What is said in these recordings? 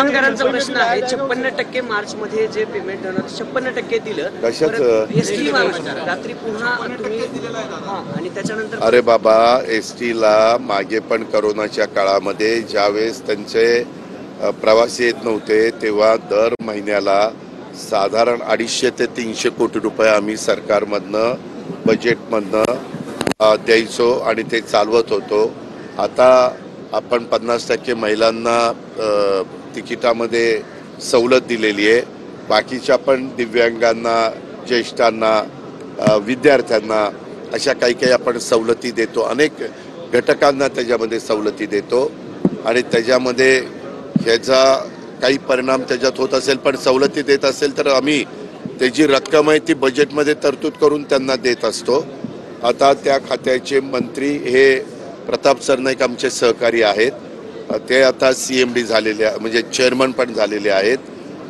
कामगारांचा प्रश्न आहे 56% मार्च मध्ये जे पेमेंट होणार 56% दिलं कशाचं एसटी रात्री पुन्हा तुम्ही आणि त्याच्यानंतर अरे बाबा एसटी ला मागे पण कोरोनाच्या काळामध्ये ज्यावेळेस त्यांचे प्रवासी येत नव्हते तेव्हा दर महिन्याला साधारण 250 ते 300 कोटी रुपये आम्ही सरकारमधनं बजेटमधनं द्यायचो आणि ते चालवत होतो। आता आपण 50% महिलांना तिकिटामध्ये सवलत दिलेली आहे। बाकीच्या पण दिव्यांगांना, ज्येष्ठांना, विद्यार्थ्यांना अशा काही आपण सवलती देतो। अनेक घटकांना त्याच्यामध्ये सवलती देतो आणि त्याच्यामध्ये ह्याचा काही परिणाम त्याच्यात होत असेल पण सवलती देत असेल तर आम्ही त्याची रक्कम आहे ती बजेटमध्ये तरतूद करून त्यांना देत असतो। आता त्या खात्याचे मंत्री हे प्रताप सरनाईक आमचे सहकारी आहेत, ते आता CMD झालेले म्हणजे चेअरमन पण झालेले आहेत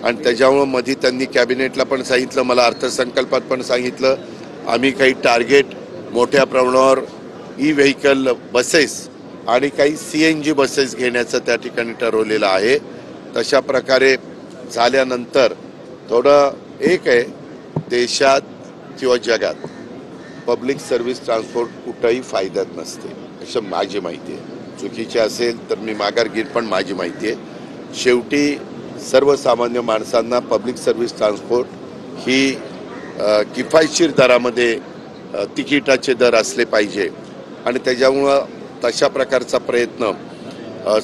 आणि त्याच्यामुळे मध्ये त्यांनी कॅबिनेटला पण सांगितलं, मला अर्थसंकल्पात पण सांगितलं, आम्ही काही टार्गेट मोठ्या प्रमाणावर ई-व्हेकल बसेस आणि काही CNG बसेस घेण्याचं त्या ठिकाणी ठरवलेलं आहे। तशा प्रकारे झाल्यानंतर थोडं एक आहे, देशात किंवा जगात पब्लिक सर्व्हिस ट्रान्सपोर्ट कुठंही फायद्यात नसते असं माझी माहिती आहे। चुकीचे असेल तर मी माघार घेईन पण माझी माहिती आहे। शेवटी सर्वसामान्य माणसांना पब्लिक सर्व्हिस ट्रान्सपोर्ट ही किफायतशीर दरामध्ये तिकिटाचे दर असले पाहिजे आणि त्याच्यामुळं तशा प्रकारचा प्रयत्न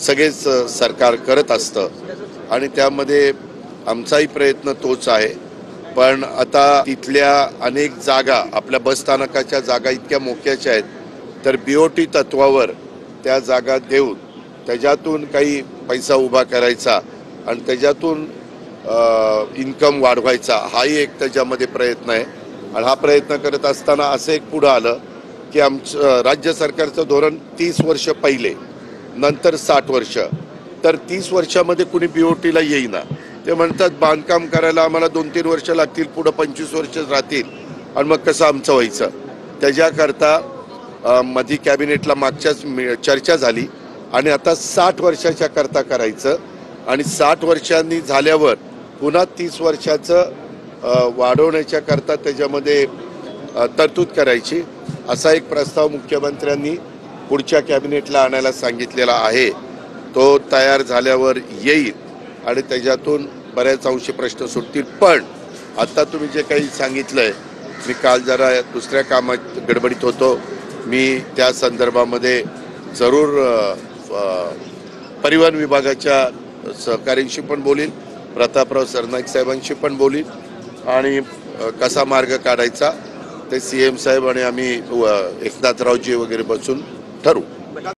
सगळेच सरकार करत असतं आणि त्यामध्ये आमचाही प्रयत्न तोच आहे। पण आता तिथल्या अनेक जागा आपल्या बसस्थानकाच्या जागा इतक्या मोक्याच्या आहेत तर BOT तत्वावर त्या जागा देऊन त्याच्यातून काही पैसा उभा करायचा आणि त्याच्यातून इन्कम वाढवायचा हाही एक त्याच्यामध्ये प्रयत्न आहे। आणि हा प्रयत्न करत असताना असं एक पुढं आलं की आमचं राज्य सरकारचं धोरण 30 वर्ष पहिले नंतर 60 वर्ष, तर 30 वर्षामध्ये कुणी BOTला येईना। ते म्हणतात बांधकाम करायला आम्हाला 2-3 वर्ष लागतील, पुढं 25 वर्ष राहतील आणि मग कसं आमचं व्हायचं। त्याच्याकरता मध्ये कॅबिनेटला मागच्याच चर्चा झाली आणि आता 60 वर्षाच्या करता करायचं आणि 60 वर्षांनी झाल्यावर पुन्हा 30 वर्षाचं वाढवण्याच्या करता त्याच्यामध्ये तरतूद करायची असा एक प्रस्ताव मुख्यमंत्र्यांनी पुढच्या कॅबिनेटला आणायला सांगितलेला आहे। तो तयार झाल्यावर येईल आणि त्याच्यातून बऱ्याच अंशी प्रश्न सुटतील। पण आता तुम्ही जे काही सांगितलंय, मी काल जरा दुसऱ्या कामात गडबडीत होतो, मी त्या संदर्भामध्ये जरूर परिवहन विभागाच्या सहकाऱ्यांशी पण बोलीन, प्रतापराव सरनाईक साहेबांशी पण बोलीन आणि कसा मार्ग काढायचा ते CM साहेब आणि आम्ही एकनाथरावजी वगैरे बसून ठरवू।